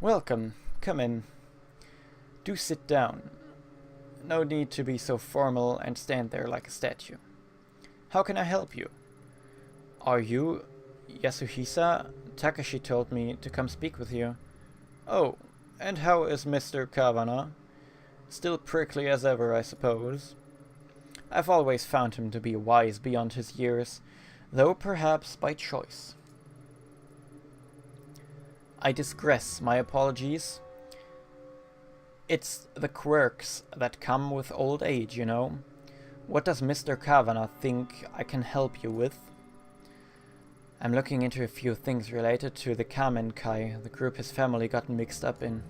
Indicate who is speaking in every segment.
Speaker 1: Welcome. Come in. Do sit down. No need to be so formal and stand there like a statue. How can I help you? Are you Yasuhisa? Takashi told me to come speak with you. Oh, and how is Mr. Kavanagh? Still prickly as ever, I suppose. I've always found him to be wise beyond his years, though perhaps by choice. I digress, my apologies. It's the quirks that come with old age, you know. What does Mr. Kavanagh think I can help you with? I'm looking into a few things related to the Kamenkai, the group his family got mixed up in.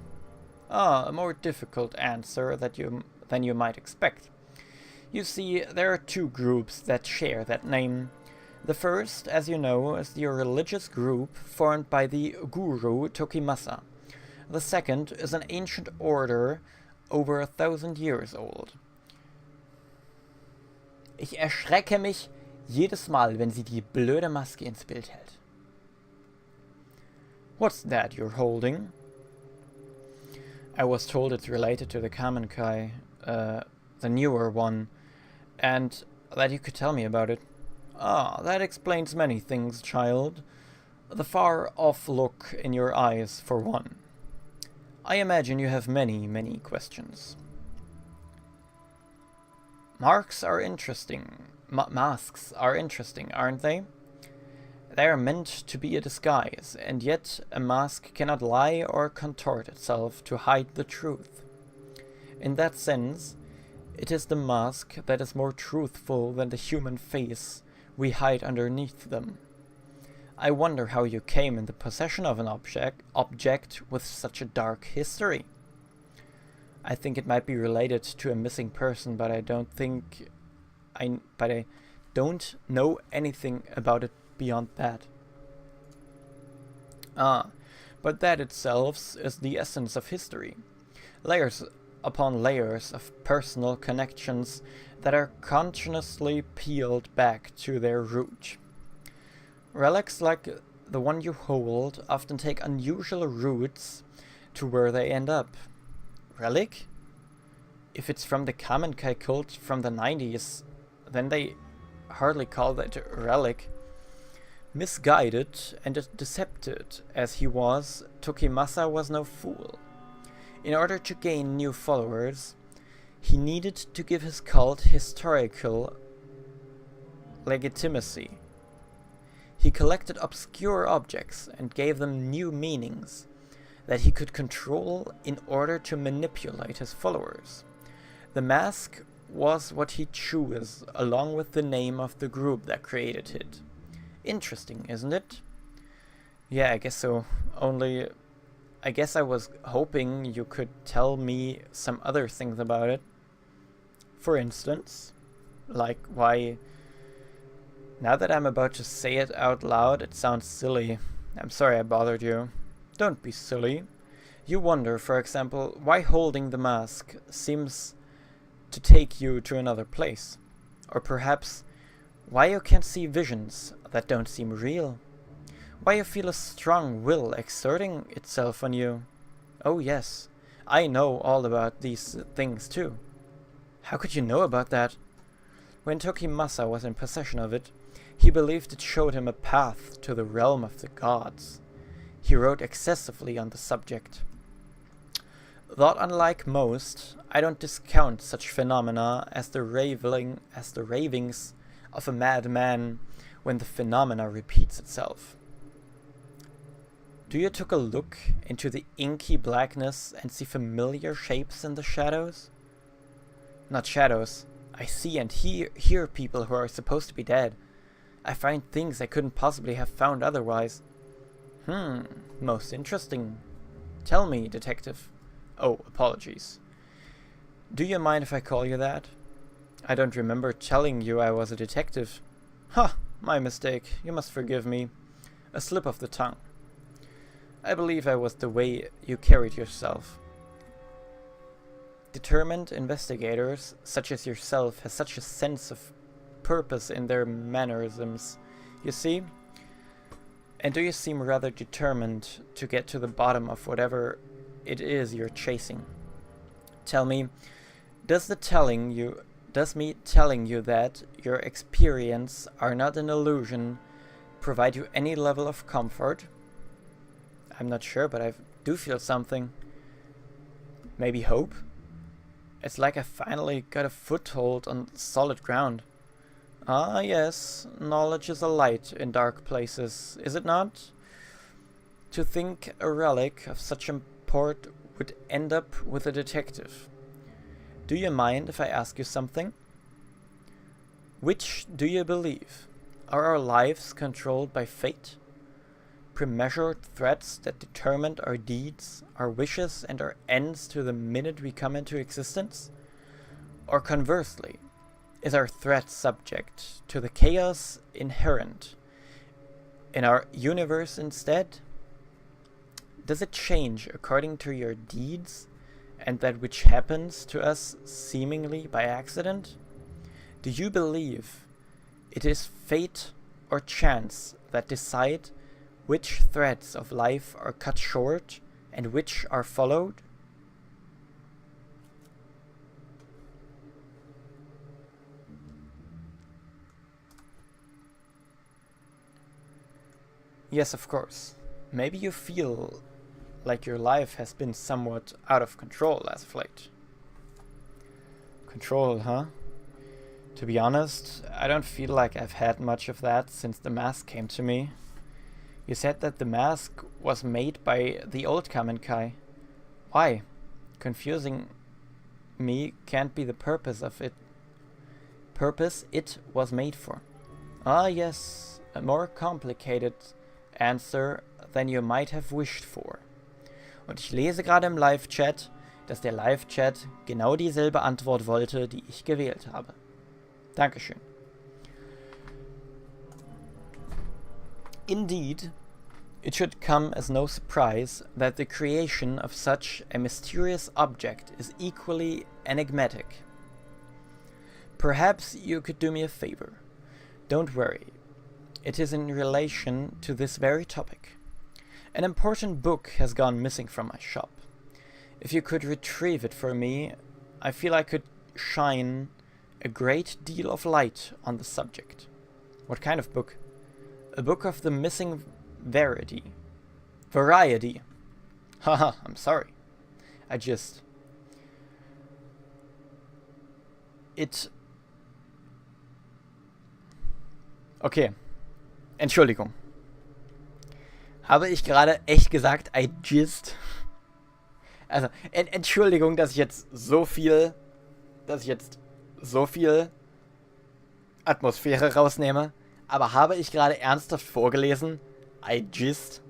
Speaker 1: Ah, a more difficult answer than you might expect. You see, there are two groups that share that name. The first, as you know, is the religious group formed by the guru Tokimasa. The second is an ancient order over 1,000 years old. Ich erschrecke mich jedes Mal, wenn sie die blöde Maske ins Bild hält. What's that you're holding? I was told it's related to the Kamenkai, the newer one, and that you could tell me about it. Ah, that explains many things, child. The far-off look in your eyes, for one. I imagine you have many, many questions. Masks are interesting, aren't they? They are meant to be a disguise, and yet a mask cannot lie or contort itself to hide the truth. In that sense, it is the mask that is more truthful than the human face we hide underneath them. I wonder how you came in the possession of an object with such a dark history. I think it might be related to a missing person, but I don't know anything about it beyond that. Ah, but that itself is the essence of history. Layers upon layers of personal connections that are consciously peeled back to their root. Relics like the one you hold often take unusual routes to where they end up. Relic? If it's from the Kamenkai cult from the 90s, then they hardly call that a relic. Misguided and deceptive as he was, Tokimasa was no fool. In order to gain new followers, he needed to give his cult historical legitimacy. He collected obscure objects and gave them new meanings that he could control in order to manipulate his followers. The mask was what he chose, along with the name of the group that created it. Interesting, isn't it? Yeah, I guess so. Only, I guess I was hoping you could tell me some other things about it. For instance, like why... Now that I'm about to say it out loud, it sounds silly. I'm sorry I bothered you. Don't be silly. You wonder, for example, why holding the mask seems to take you to another place. Or perhaps, why you can see visions that don't seem real. Why you feel a strong will exerting itself on you. Oh yes, I know all about these things too. How could you know about that? When Tokimasa was in possession of it, he believed it showed him a path to the realm of the gods. He wrote excessively on the subject. Though unlike most, I don't discount such phenomena as the ravings of a madman when the phenomena repeats itself. Do you take a look into the inky blackness and see familiar shapes in the shadows? Not shadows. I see and hear people who are supposed to be dead. I find things I couldn't possibly have found otherwise. Most interesting. Tell me, detective. Oh, apologies. Do you mind if I call you that? I don't remember telling you I was a detective. Ha! My mistake. You must forgive me. A slip of the tongue. I believe I was the way you carried yourself. Determined investigators, such as yourself, have such a sense of purpose in their mannerisms. You see, And do you seem rather determined to get to the bottom of whatever it is you're chasing? Tell me, does me telling you that your experience are not an illusion provide you any level of comfort? I'm not sure, but I do feel something. Maybe hope? It's like I finally got a foothold on solid ground. Ah, yes, knowledge is a light in dark places, is it not? To think a relic of such import would end up with a detective. Do you mind if I ask you something? Which do you believe? Are our lives controlled by fate? Premeasured threats that determine our deeds, our wishes, and our ends to the minute we come into existence? Or conversely, is our threat subject to the chaos inherent in our universe instead? Does it change according to your deeds and that which happens to us seemingly by accident? Do you believe it is fate or chance that decide which threads of life are cut short and which are followed? Yes, of course. Maybe you feel like your life has been somewhat out of control as of late. Control, huh? To be honest, I don't feel like I've had much of that since the mask came to me. You said that the mask was made by the old Kamenkai. Why? Confusing me can't be the purpose of it. Purpose it was made for. Ah yes, a more complicated answer than you might have wished for. Und ich lese gerade im Live-Chat, dass der Live-Chat genau dieselbe Antwort wollte, die ich gewählt habe. Dankeschön. Indeed, it should come as no surprise that the creation of such a mysterious object is equally enigmatic. Perhaps you could do me a favor. Don't worry. It is in relation to this very topic. An important book has gone missing from my shop. If you could retrieve it for me, I feel I could shine a great deal of light on the subject. What kind of book? A book of the missing variety. Haha, I'm sorry. Okay. Entschuldigung. Habe ich gerade echt gesagt, I just? Also, Entschuldigung, dass ich jetzt so viel Atmosphäre rausnehme, aber habe ich gerade ernsthaft vorgelesen, I just?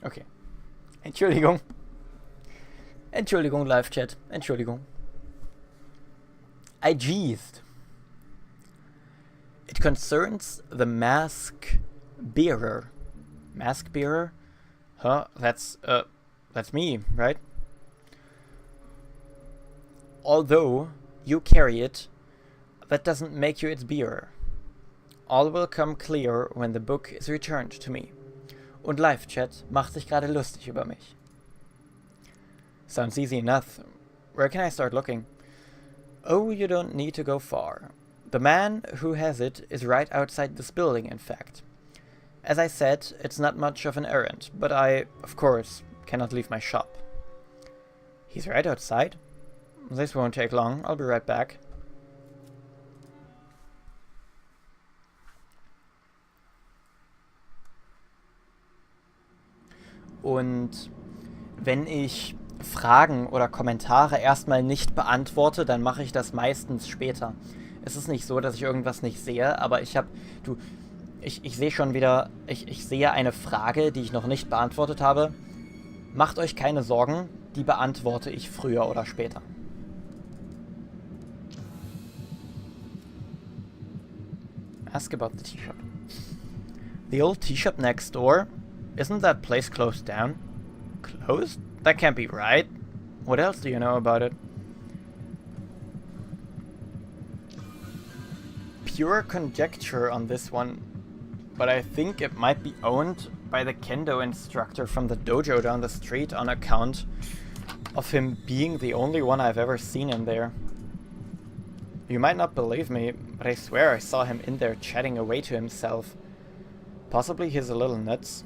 Speaker 1: Okay. Entschuldigung. Entschuldigung, Live-Chat. Entschuldigung. I jizzed. It concerns the mask bearer. Mask bearer? Huh? That's me, right? Although you carry it, that doesn't make you its bearer. All will come clear when the book is returned to me. Und Live-Chat macht sich gerade lustig über mich. Sounds easy enough. Where can I start looking? Oh, you don't need to go far. The man who has it is right outside this building, in fact. As I said, it's not much of an errand, but I, of course, cannot leave my shop. He's right outside? This won't take long. I'll be right back. Und wenn ich Fragen oder Kommentare erstmal nicht beantworte, dann mache ich das meistens später. Es ist nicht so, dass ich irgendwas nicht sehe, aber ich sehe schon wieder, ich sehe eine Frage, die ich noch nicht beantwortet habe. Macht euch keine Sorgen, die beantworte ich früher oder später. Ask about the tea shop. The old tea shop next door? Isn't that place closed down? Closed? That can't be right. What else do you know about it? pure conjecture on this one, but I think it might be owned by the kendo instructor from the dojo down the street on account of him being the only one I've ever seen in there. You might not believe me, but I swear I saw him in there chatting away to himself. Possibly he's a little nuts.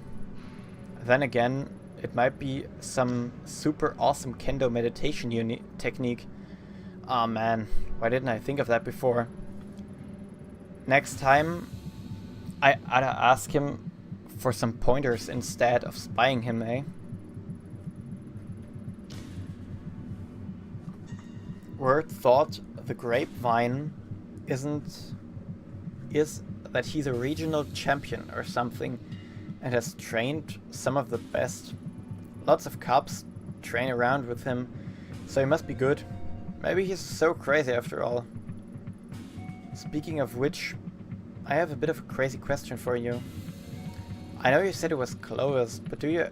Speaker 1: Then again, it might be some super awesome kendo meditation technique. Aw man, why didn't I think of that before? Next time, I oughta ask him for some pointers instead of spying him, eh? Word thought the grapevine is that he's a regional champion or something and has trained some of the best. Lots of cops train around with him, so he must be good. Maybe he's so crazy after all. Speaking of which, I have a bit of a crazy question for you. I know you said it was closed, but do you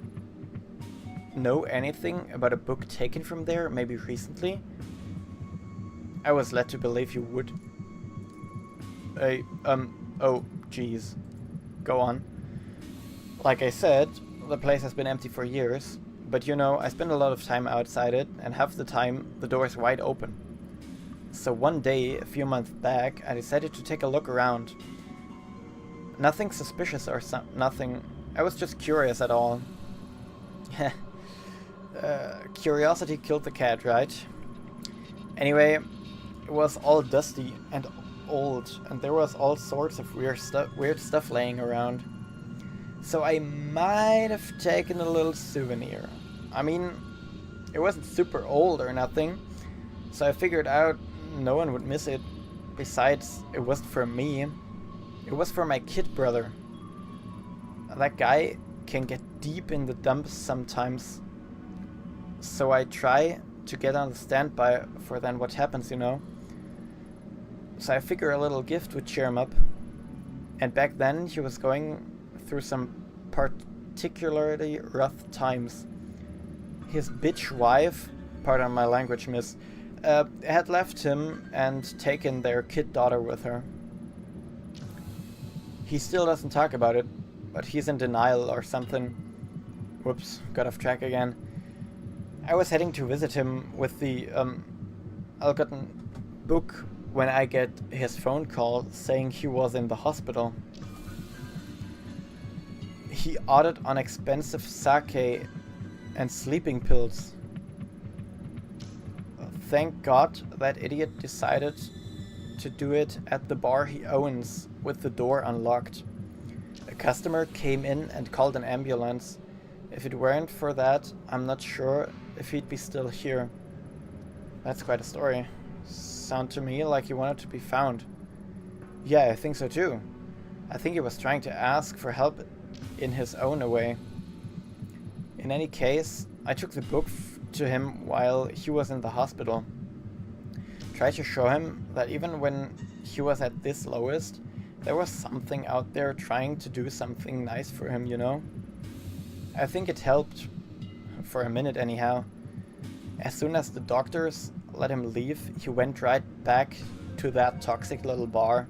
Speaker 1: know anything about a book taken from there, maybe recently? I was led to believe you would. Oh, jeez. Go on. Like I said, the place has been empty for years, but you know, I spend a lot of time outside it, and half the time, the door is wide open. So one day, a few months back, I decided to take a look around. Nothing suspicious or nothing. I was just curious at all. Curiosity killed the cat, right? Anyway, it was all dusty and old, and there was all sorts of weird stuff laying around. So I might have taken a little souvenir. I mean, it wasn't super old or nothing, so I figured out no one would miss it. Besides, it wasn't for me. It was for my kid brother. That guy can get deep in the dumps sometimes. So I try to get on the standby for then what happens, you know. So I figure a little gift would cheer him up. And back then he was going through some particularly rough times. His bitch wife, pardon my language miss, had left him and taken their kid daughter with her. He still doesn't talk about it, but he's in denial or something. Whoops, got off track again. I was heading to visit him with the Algotten book when I get his phone call saying he was in the hospital. He ordered on expensive sake and sleeping pills. Thank God that idiot decided to do it at the bar he owns with the door unlocked. A customer came in and called an ambulance. If it weren't for that, I'm not sure if he'd be still here. That's quite a story. Sound to me like he wanted to be found. Yeah, I think so too. I think he was trying to ask for help in his own way. In any case, I took the book to him while he was in the hospital. Tried to show him that even when he was at this lowest, there was something out there trying to do something nice for him, you know? I think it helped. For a minute anyhow. As soon as the doctors let him leave, he went right back to that toxic little bar.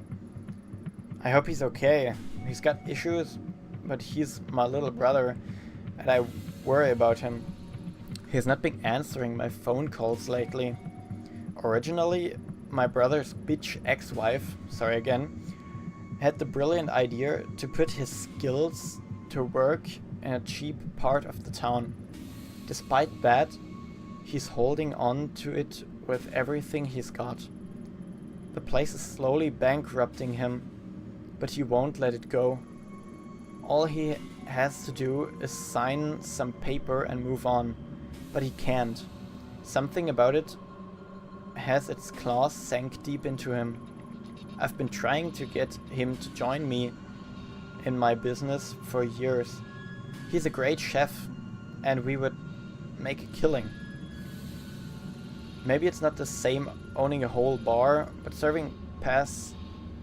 Speaker 1: I hope he's okay. He's got issues, but he's my little brother, and I worry about him. He's not been answering my phone calls lately. Originally, my brother's bitch ex-wife, sorry again, had the brilliant idea to put his skills to work in a cheap part of the town. Despite that, he's holding on to it with everything he's got. The place is slowly bankrupting him, but he won't let it go. All he has to do is sign some paper and move on, but he can't. Something about it has its claws sank deep into him. I've been trying to get him to join me in my business for years. He's a great chef, and we would make a killing. Maybe it's not the same owning a whole bar, but serving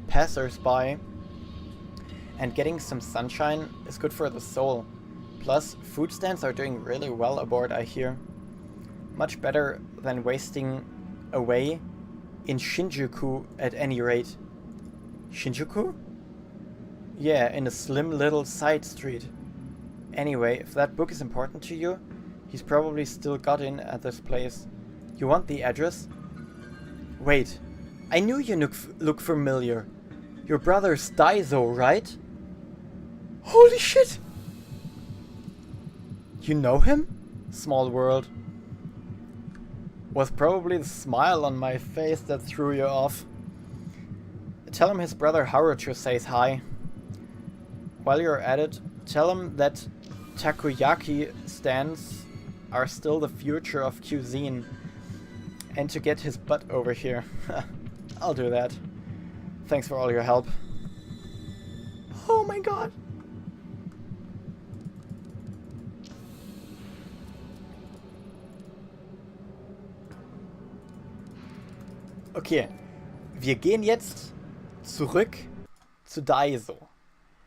Speaker 1: passers-by and getting some sunshine is good for the soul. Plus, food stands are doing really well aboard, I hear. Much better than wasting away in Shinjuku at any rate. Shinjuku? Yeah, in a slim little side street. Anyway, if that book is important to you, he's probably still got in at this place. You want the address? Wait, I knew you look familiar. Your brother's Daiso, right? Holy shit! You know him? Small world. Was probably the smile on my face that threw you off. Tell him his brother Harucho says hi. While you're at it, tell him that takoyaki stands are still the future of cuisine. And to get his butt over here. I'll do that. Thanks for all your help. Oh my god! Okay, wir gehen jetzt zurück zu Daiso.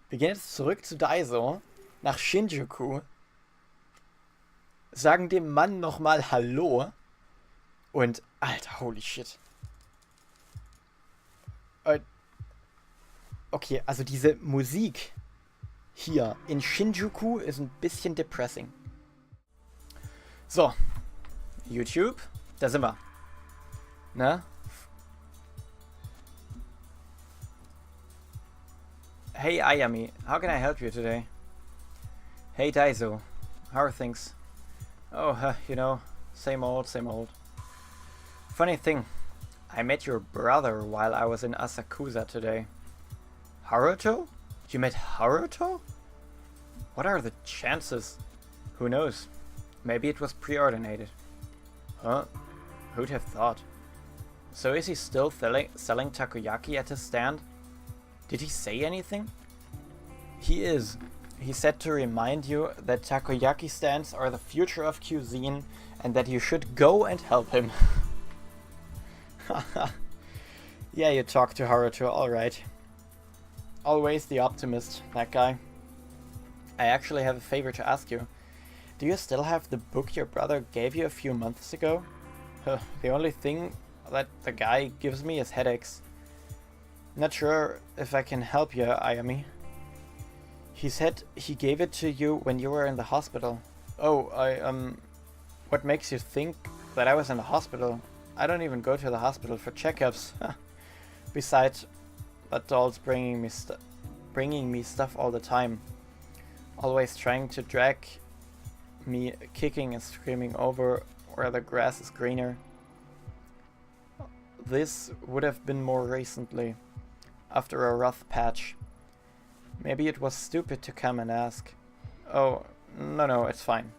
Speaker 1: Wir gehen jetzt zurück zu Daiso, nach Shinjuku, sagen dem Mann nochmal Hallo und, Alter, holy shit. Okay, also diese Musik hier in Shinjuku ist ein bisschen depressing. So, YouTube, da sind wir. Ne? Hey Ayami, how can I help you today? Hey Daiso, how are things? Oh, you know, same old, same old. Funny thing, I met your brother while I was in Asakusa today. Haruto? You met Haruto? What are the chances? Who knows? Maybe it was preordinated. Huh? Who'd have thought? So is he still selling takoyaki at his stand? Did he say anything? He is. He said to remind you that takoyaki stands are the future of cuisine and that you should go and help him. Yeah, you talked to Haruto, alright. Always the optimist, that guy. I actually have a favor to ask you. Do you still have the book your brother gave you a few months ago? The only thing that the guy gives me is headaches. Not sure if I can help you, Ayami. He said he gave it to you when you were in the hospital. Oh, what makes you think that I was in the hospital? I don't even go to the hospital for checkups. Besides, that doll's bringing me stuff all the time. Always trying to drag me kicking and screaming over where the grass is greener. This would have been more recently, after a rough patch. Maybe it was stupid to come and ask. Oh, no, it's fine.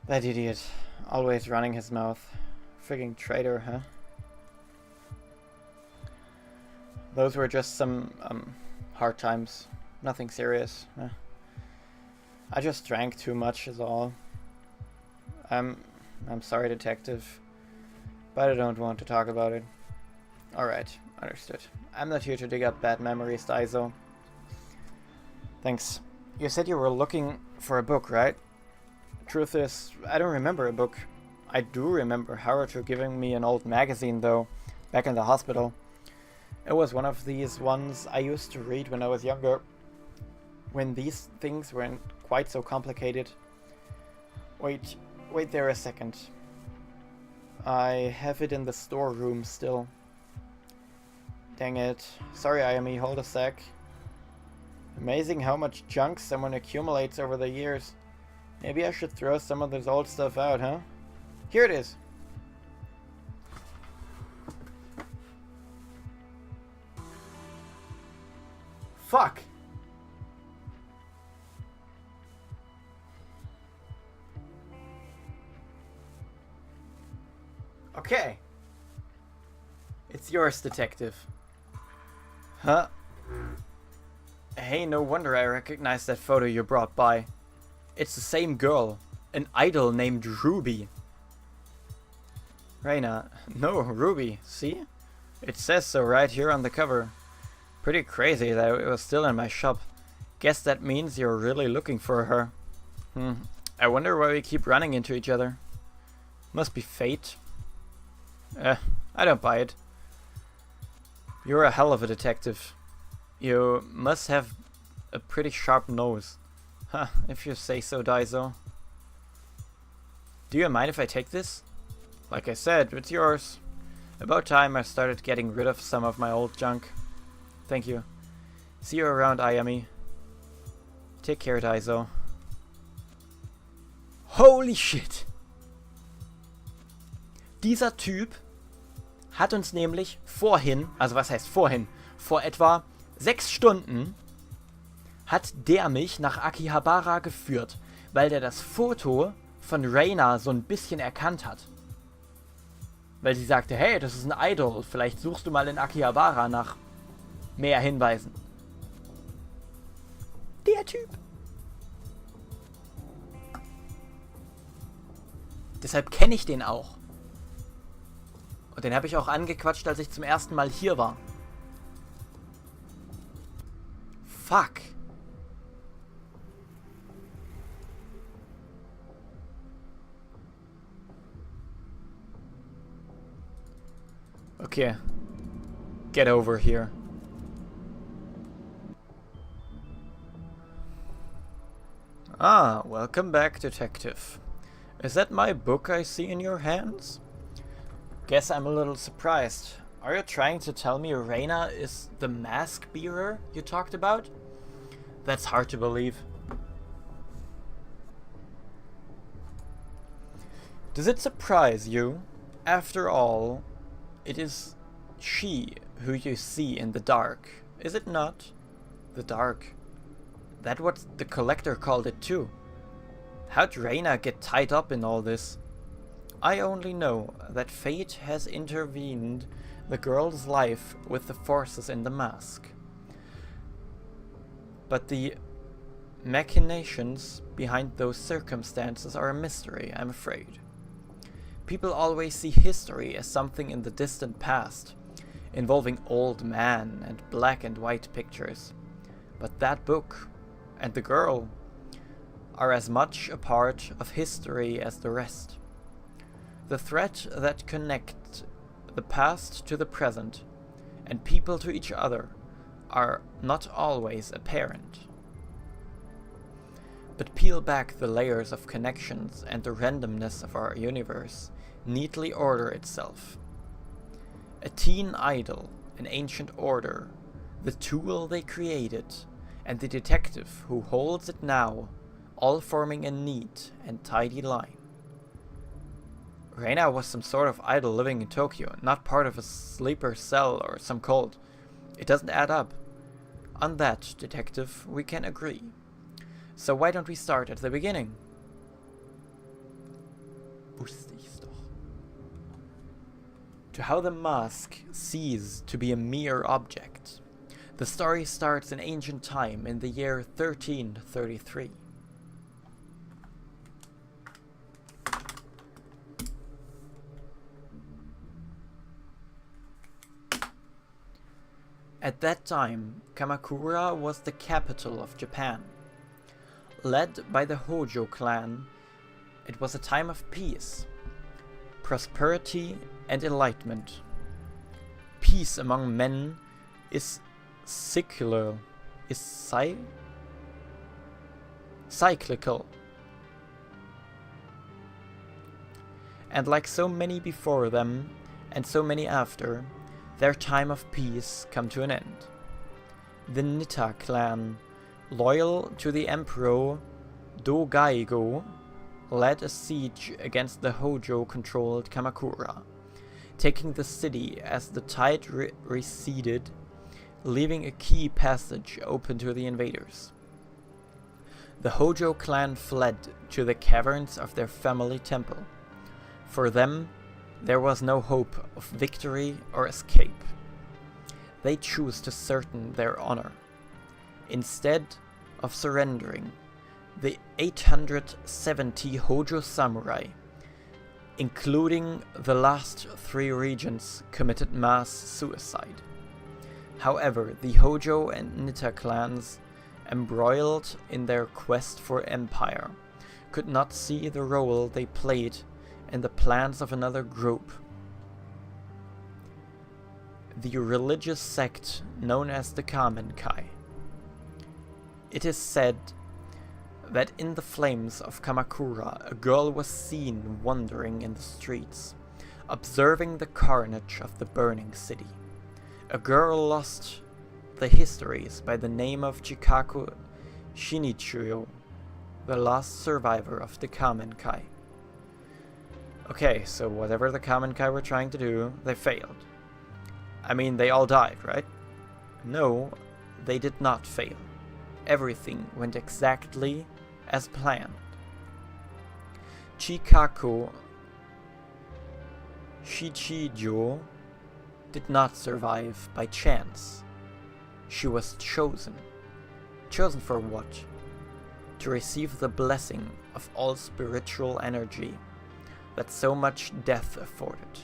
Speaker 1: That idiot, always running his mouth. Frigging traitor, huh? Those were just some hard times. Nothing serious. I just drank too much is all. I'm sorry, detective, but I don't want to talk about it. Alright, understood. I'm not here to dig up bad memories, Daiso. Thanks. You said you were looking for a book, right? Truth is, I don't remember a book. I do remember Haruto giving me an old magazine, though, back in the hospital. It was one of these ones I used to read when I was younger, when these things weren't quite so complicated. Wait there a second. I have it in the storeroom still. Dang it. Sorry, Ayami, hold a sec. Amazing how much junk someone accumulates over the years. Maybe I should throw some of this old stuff out, huh? Here it is. Fuck! Okay. It's yours, detective. Huh? Hey, no wonder I recognize that photo you brought by. It's the same girl. An idol named Ruby. Reina. No, Ruby. See? It says so right here on the cover. Pretty crazy that it was still in my shop. Guess that means you're really looking for her. I wonder why we keep running into each other. Must be fate. I don't buy it. You're a hell of a detective. You must have a pretty sharp nose. Huh, if you say so, Daiso. Do you mind if I take this? Like I said, it's yours. About time I started getting rid of some of my old junk. Thank you. See you around, Ayami. Take care, Daiso. Holy shit! Dieser Typ hat uns nämlich vorhin, also was heißt vorhin, vor etwa 6 Stunden hat der mich nach Akihabara geführt, weil der das Foto von Reina so ein bisschen erkannt hat. Weil sie sagte, hey, das ist ein Idol, vielleicht suchst du mal in Akihabara nach mehr Hinweisen. Der Typ. Deshalb kenne ich den auch. Und den habe ich auch angequatscht, als ich zum ersten Mal hier war. Fuck. Okay. Get over here. Ah, welcome back, Detective. Is that my book I see in your hands? Guess I'm a little surprised. Are you trying to tell me Reina is the mask bearer you talked about? That's hard to believe. Does it surprise you? After all, it is she who you see in the dark, is it not? The dark. That's what the collector called it too. How'd Reina get tied up in all this? I only know that fate has intervened the girl's life with the forces in the mask. But the machinations behind those circumstances are a mystery, I'm afraid. People always see history as something in the distant past, involving old man and black and white pictures. But that book and the girl are as much a part of history as the rest. The thread that connects the past to the present and people to each other are not always apparent. But peel back the layers of connections and the randomness of our universe neatly order itself. A teen idol, an ancient order, the tool they created, and the detective who holds it now, all forming a neat and tidy line. Reina was some sort of idol living in Tokyo, not part of a sleeper cell or some cult. It doesn't add up. On that, detective, we can agree. So why don't we start at the beginning? Wusste ich's doch. To how the mask ceased to be a mere object. The story starts in ancient time in the year 1333. At that time, Kamakura was the capital of Japan. Led by the Hojo clan, it was a time of peace, prosperity and enlightenment. Peace among men is cyclical, and like so many before them and so many after, their time of peace come to an end. The Nitta clan, loyal to the emperor Dogaigo, led a siege against the Hojo-controlled Kamakura, taking the city as the tide receded, leaving a key passage open to the invaders. The Hojo clan fled to the caverns of their family temple. For them, there was no hope of victory or escape. They chose to certain their honor. Instead of surrendering, the 870 Hojo samurai, including the last 3 regents, committed mass suicide. However, the Hojo and Nitta clans, embroiled in their quest for empire, could not see the role they played in the plans of another group. the religious sect known as the Kamenkai. It is said that in the flames of Kamakura, a girl was seen wandering in the streets, observing the carnage of the burning city. A girl lost the histories by the name of Chikaku Shinichiro, the last survivor of the Kamenkai. Okay, so whatever the Kamenkai were trying to do, they failed. I mean, they all died, right? No, they did not fail. Everything went exactly as planned. Chikaku Shichijo did not survive by chance. She was chosen. Chosen for what? To receive the blessing of all spiritual energy that so much death afforded.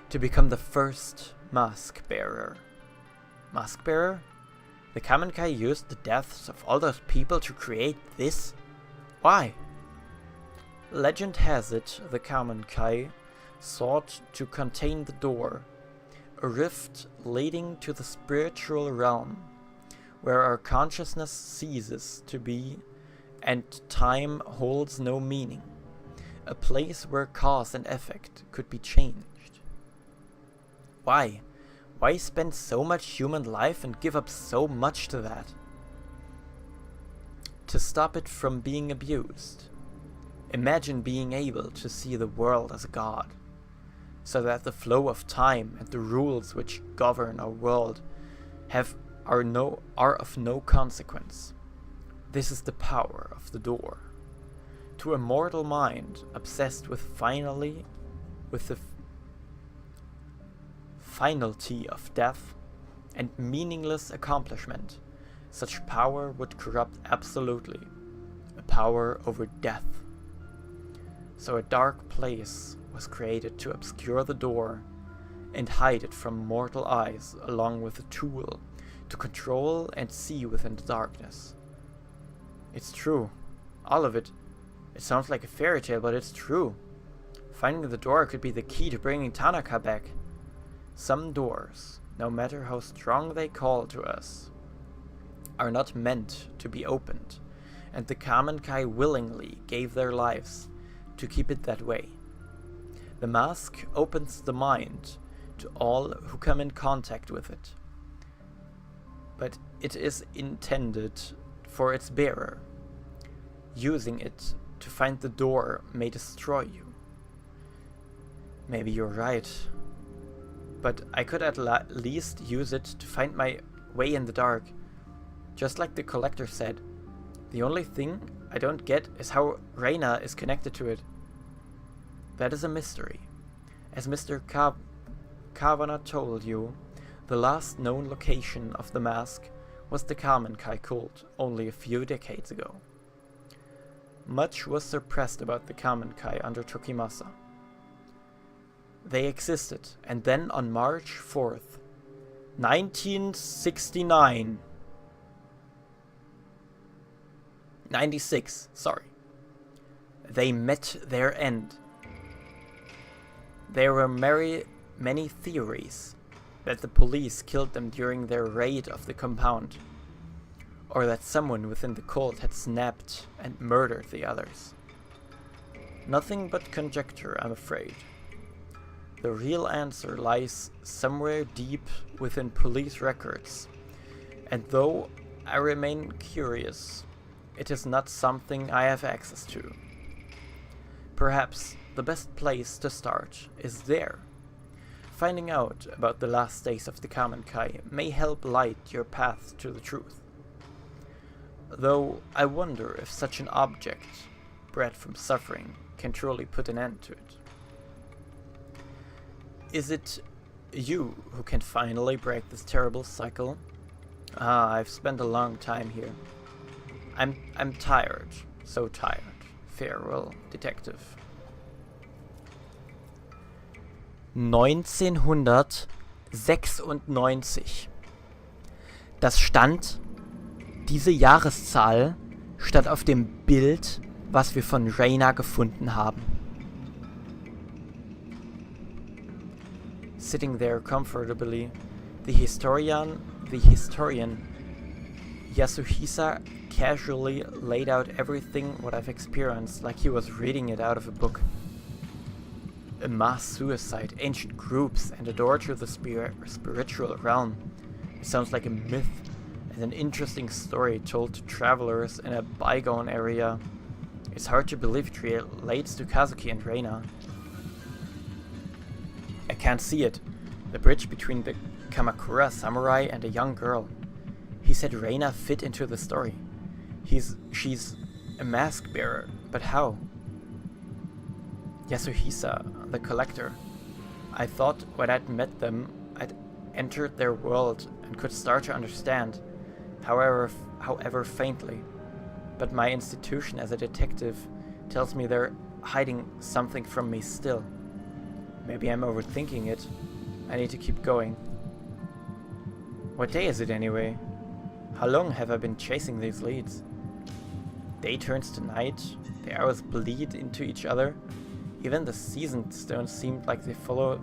Speaker 1: To become the first mask bearer. Mask bearer? The Kamenkai used the deaths of all those people to create this? Why? Legend has it the Kamenkai sought to contain the door, a rift leading to the spiritual realm, where our consciousness ceases to be and time holds no meaning, a place where cause and effect could be changed. Why? Why spend so much human life and give up so much to that? To stop it from being abused. Imagine being able to see the world as a god, so that the flow of time and the rules which govern our world are of no consequence. This is the power of the door. To a mortal mind obsessed with the finality of death and meaningless accomplishment, such power would corrupt absolutely, a power over death. So a dark place was created to obscure the door and hide it from mortal eyes, along with a tool to control and see within the darkness. It's true. All of it. It sounds like a fairy tale, but it's true. Finding the door could be the key to bringing Tanaka back. Some doors, no matter how strong they call to us, are not meant to be opened, and the Kamenkai willingly gave their lives to keep it that way. The mask opens the mind to all who come in contact with it, but it is intended for its bearer. Using it to find the door may destroy you. Maybe you're right, but I could at least use it to find my way in the dark. Just like the collector said, the only thing I don't get is how Reina is connected to it. That is a mystery. As Mr. Kavanagh told you, the last known location of the mask was the Kamenkai cult only a few decades ago. Much was suppressed about the Kamenkai under Tokimasa. They existed, and then on March 4th, 1969, 96, sorry, they met their end. There were many theories that the police killed them during their raid of the compound, or that someone within the cult had snapped and murdered the others. Nothing but conjecture, I'm afraid. The real answer lies somewhere deep within police records, and though I remain curious, it is not something I have access to. Perhaps the best place to start is there. Finding out about the last days of the Kamenkai may help light your path to the truth. Though I wonder if such an object, bred from suffering, can truly put an end to it. Is it you who can finally break this terrible cycle? I've spent a long time here. I'm tired, so tired. Farewell, Detective. 1996. Das stand, diese Jahreszahl stand auf dem Bild, was wir von Reina gefunden haben. Sitting there comfortably, The historian Yasuhisa casually laid out everything what I've experienced, like he was reading it out of a book. A mass suicide, ancient groups, and a door to the spiritual realm. It sounds like a myth and an interesting story told to travelers in a bygone area. It's hard to believe it relates to Kazuki and Reina. I can't see it. The bridge between the Kamakura samurai and a young girl. He said Reina fit into the story. She's a mask bearer, but how? Yasuhisa, the collector. I thought when I'd met them, I'd entered their world and could start to understand, however faintly. But my institution as a detective tells me they're hiding something from me still. Maybe I'm overthinking it. I need to keep going. What day is it anyway? How long have I been chasing these leads? Day turns to night, the hours bleed into each other. Even the seasons don't seem like they follow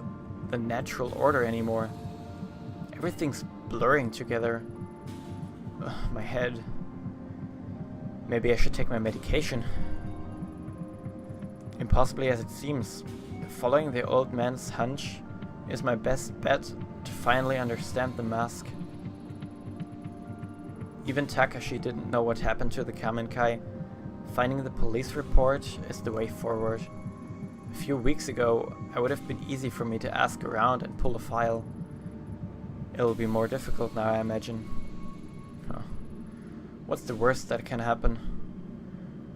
Speaker 1: the natural order anymore. Everything's blurring together. Ugh, my head. Maybe I should take my medication. Impossibly as it seems, following the old man's hunch is my best bet to finally understand the mask. Even Takashi didn't know what happened to the Kamenkai. Finding the police report is the way forward. A few weeks ago, it would have been easy for me to ask around and pull a file. It'll be more difficult now, I imagine. Huh. What's the worst that can happen?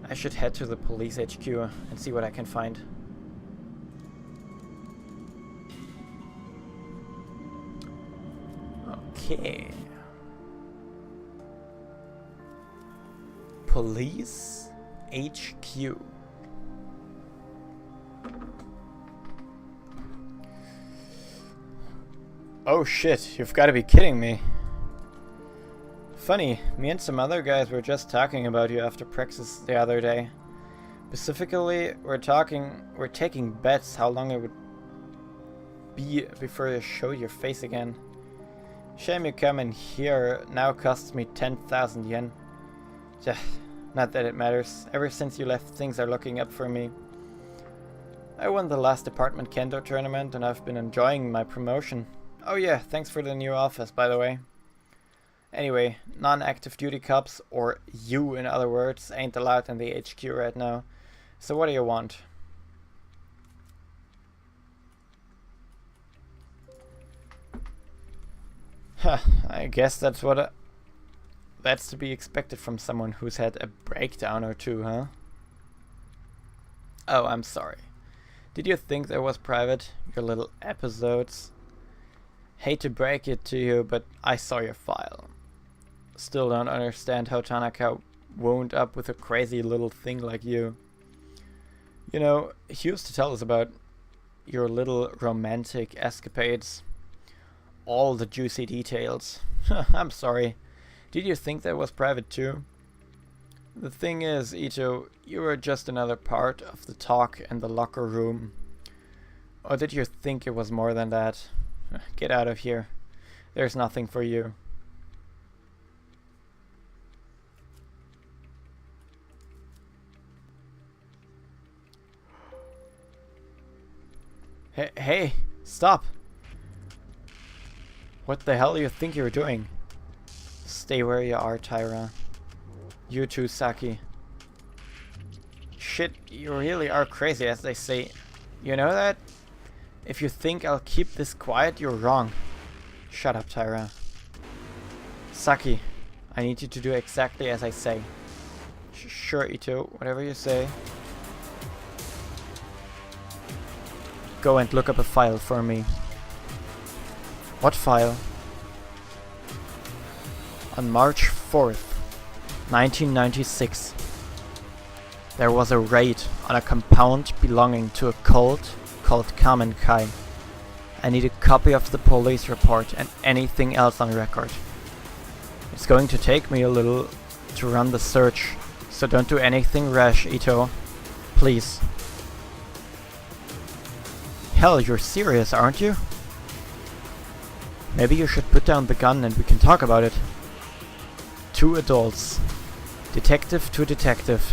Speaker 1: I should head to the police HQ and see what I can find. Okay. Police HQ. Oh shit, you've got to be kidding me. Funny, me and some other guys were just talking about you after praxis the other day. Specifically, we're taking bets how long it would be before you show your face again. Shame you come in here now costs me 10,000 yen. Not that it matters. Ever since you left, things are looking up for me. I won the last department kendo tournament and I've been enjoying my promotion. Oh yeah, thanks for the new office, by the way. Anyway, non-active duty cops, or you in other words, ain't allowed in the HQ right now. So what do you want? Huh, I guess that's to be expected from someone who's had a breakdown or two, huh? Oh, I'm sorry. Did you think that was private? Your little episodes? Hate to break it to you, but I saw your file. Still don't understand how Tanaka wound up with a crazy little thing like you. You know, he used to tell us about your little romantic escapades. All the juicy details. I'm sorry. Did you think that was private too? The thing is, Ito, you were just another part of the talk in the locker room. Or did you think it was more than that? Get out of here. There's nothing for you. Hey, stop! What the hell do you think you're doing? Stay where you are, Tyra. You too, Saki. Shit, you really are crazy, as they say. You know that? If you think I'll keep this quiet, you're wrong. Shut up, Tyra. Saki, I need you to do exactly as I say. Sure, Ito, whatever you say. Go and look up a file for me. What file? On March 4th, 1996, there was a raid on a compound belonging to a cult called Kamenkai. I need a copy of the police report and anything else on record. It's going to take me a little to run the search, so don't do anything rash, Ito. Please. Hell, you're serious, aren't you? Maybe you should put down the gun and we can talk about it. Two adults. Detective to detective.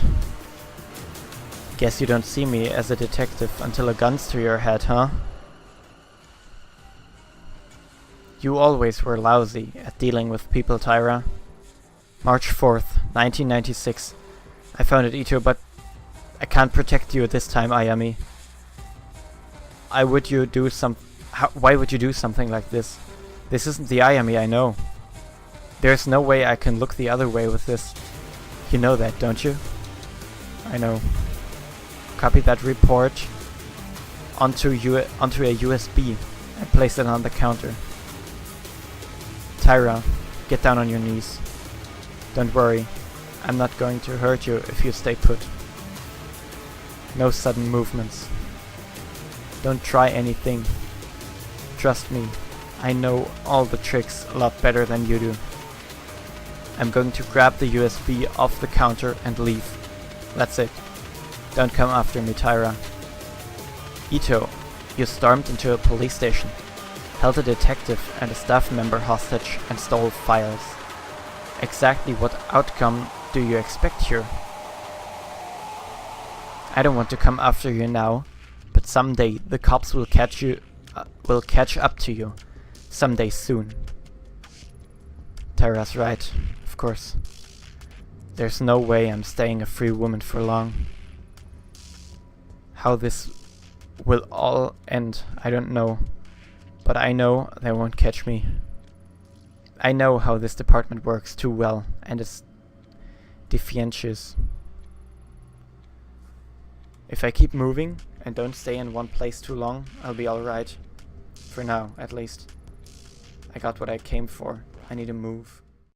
Speaker 1: Guess you don't see me as a detective until a gun's to your head, huh? You always were lousy at dealing with people, Tyra. March 4th, 1996. I found it, Ito, but I can't protect you this time, Ayami. Why would you do something like this? This isn't the Ayami I know. There's no way I can look the other way with this. You know that, don't you? I know. Copy that report onto a USB and place it on the counter. Tyra, get down on your knees. Don't worry, I'm not going to hurt you if you stay put. No sudden movements. Don't try anything. Trust me, I know all the tricks a lot better than you do. I'm going to grab the USB off the counter and leave. That's it. Don't come after me, Tyra. Ito, you stormed into a police station, held a detective and a staff member hostage and stole files. Exactly what outcome do you expect here? I don't want to come after you now, but someday the cops will catch up to you. Someday soon. Tyra's right, of course. There's no way I'm staying a free woman for long. How this will all end, I don't know. But I know they won't catch me. I know how this department works too well, and it's defiantous. If I keep moving and don't stay in one place too long, I'll be alright. For now, at least. I got what I came for. I need to move.